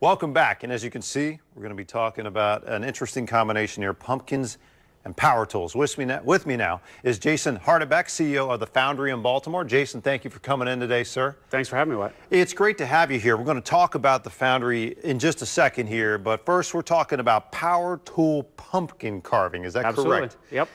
Welcome back, and as you can see, we're going to be talking about an interesting combination here, Pumpkins and Powertools. With me now is Jason Hardebeck, CEO of the Foundry in Baltimore. Jason, thank you for coming in today, sir. Thanks for having me, Wyatt. It's great to have you here. We're going to talk about the Foundry in just a second here, but first we're talking about power tool pumpkin carving. Is that Absolutely. Correct? Yep.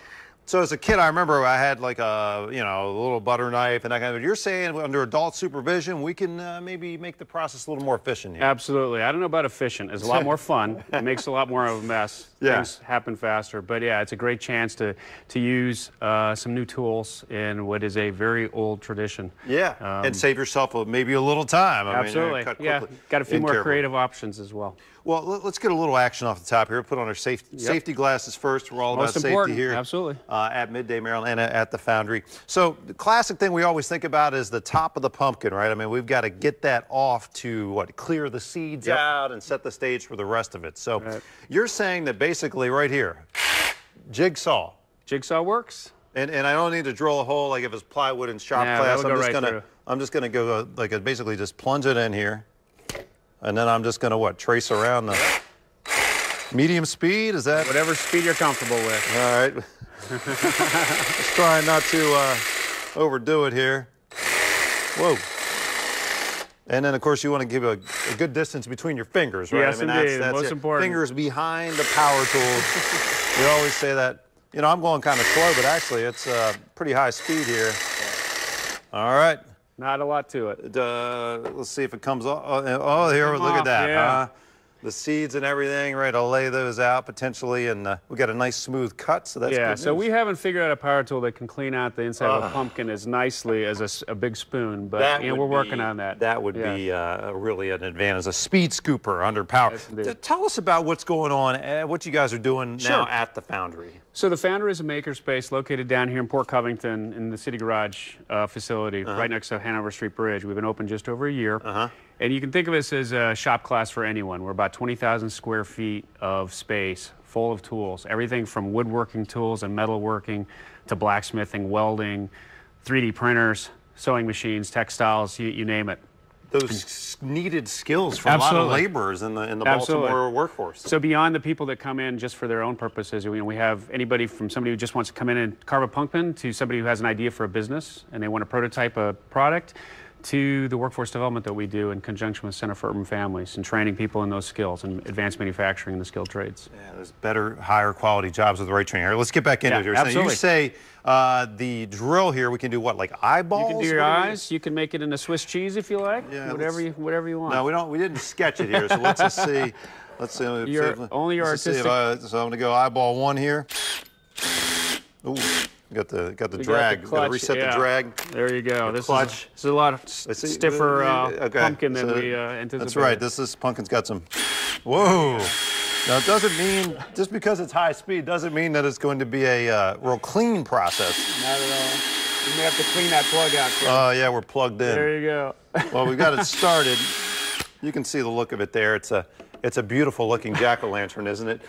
So as a kid, I remember I had like a, a little butter knife and that kind of. You're saying under adult supervision, we can maybe make the process a little more efficient here. Absolutely. I don't know about efficient. It's a lot more fun. It makes a lot more of a mess. Yeah. Things happen faster. But yeah, it's a great chance to use some new tools in what is a very old tradition. Yeah, and save yourself maybe a little time. Absolutely. Yeah, got a few more creative options as well. Well, let's get a little action off the top here. Put on our safety glasses first. We're all about safety here. Absolutely. At Midday, Maryland, and at the Foundry. So the classic thing we always think about is the top of the pumpkin, right? I mean, we've got to get that off to, clear the seeds out and set the stage for the rest of it. So you're saying that basically right here, jigsaw. Jigsaw works. And I don't need to drill a hole like if it's plywood in shop class. I'm just gonna go basically just plunge it in here. And then I'm just going to, trace around the medium speed? Is that? Whatever speed you're comfortable with. All right. Just trying not to overdo it here. Whoa. And then, of course, you want to give a good distance between your fingers, right? Yes, indeed. That's most important. Fingers behind the power tools. We always say that. I'm going kind of slow, but actually it's pretty high speed here. All right. Not a lot to it. Let's see if it comes off. Oh, here, look at that. Yeah. The seeds and everything, right? I'll lay those out potentially, and we got a nice smooth cut, so that's good news. So we haven't figured out a power tool that can clean out the inside of a pumpkin as nicely as a big spoon, but we're working on that. That would be really an advantage. A speed scooper under power. Yes, tell us about what's going on, what you guys are doing now at the Foundry. So the Foundry is a makerspace located down here in Port Covington in the City Garage facility, right next to Hanover Street Bridge. We've been open just over a year. And you can think of us as a shop class for anyone. We're about 20,000 square feet of space full of tools, everything from woodworking tools and metalworking to blacksmithing, welding, 3D printers, sewing machines, textiles, you name it. Those needed skills for a lot of laborers in the Baltimore workforce. So beyond the people that come in just for their own purposes, we have anybody from somebody who just wants to come in and carve a pumpkin to somebody who has an idea for a business and they want to prototype a product, to the workforce development that we do in conjunction with Center for Urban Families and training people in those skills and advanced manufacturing and the skilled trades. Yeah, there's better, higher quality jobs with the right training. All right, let's get back into it here. Absolutely. So you say the drill here, we can do what, like eyeballs? You can do your eyes. You can make it into Swiss cheese if you like. Yeah, whatever you want. No, we didn't sketch it here. So let's just see. Let's see. Only your artistic. So I'm going to go eyeball one here. Ooh. Got the drag. Got to reset the drag. There you go. This clutch. This is a lot stiffer pumpkin than we anticipated. That's right. This pumpkin's got some. Whoa. Now it doesn't mean just because it's high speed doesn't mean that it's going to be a real clean process. Not at all. You may have to clean that plug out. Oh yeah, we're plugged in. There you go. Well, we've got it started. You can see the look of it there. It's a beautiful looking jack-o'-lantern, isn't it?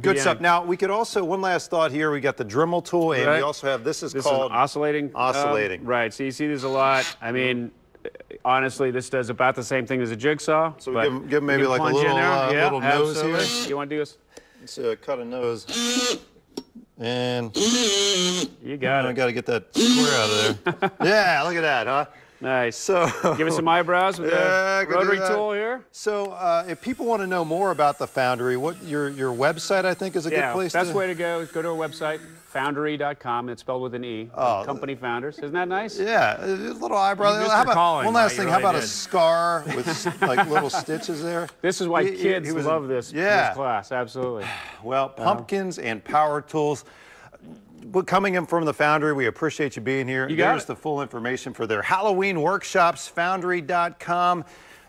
Good stuff. Now, we could also, one last thought here, we got the Dremel tool, and we also have, this is called oscillating. Oscillating. Right, so you see there's a lot. I mean, honestly, this does about the same thing as a jigsaw. So give maybe like a little nose here. You want to do this? Let's cut a nose. And you got it. I got to get that square out of there. Yeah, look at that, huh? Nice. So give us some eyebrows with the rotary tool here. So if people want to know more about the Foundry, your website I think is a good place. Best way to go is go to our website, Foundery.com. It's spelled with an E. Company Founders. Isn't that nice? Yeah, a little eyebrow. One last thing. How about a scar with like little stitches there? This is why kids love this class. Absolutely. Well, Pumpkins and Power Tools. Coming in from the Foundry, we appreciate you being here. There's the full information for their Halloween workshops, Foundry.com.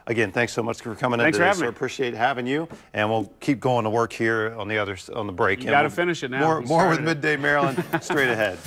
Again, thanks so much for coming in today. Thanks for having me. Appreciate having you, and we'll keep going to work here on the break. You got to finish it now. More with Midday Maryland straight ahead.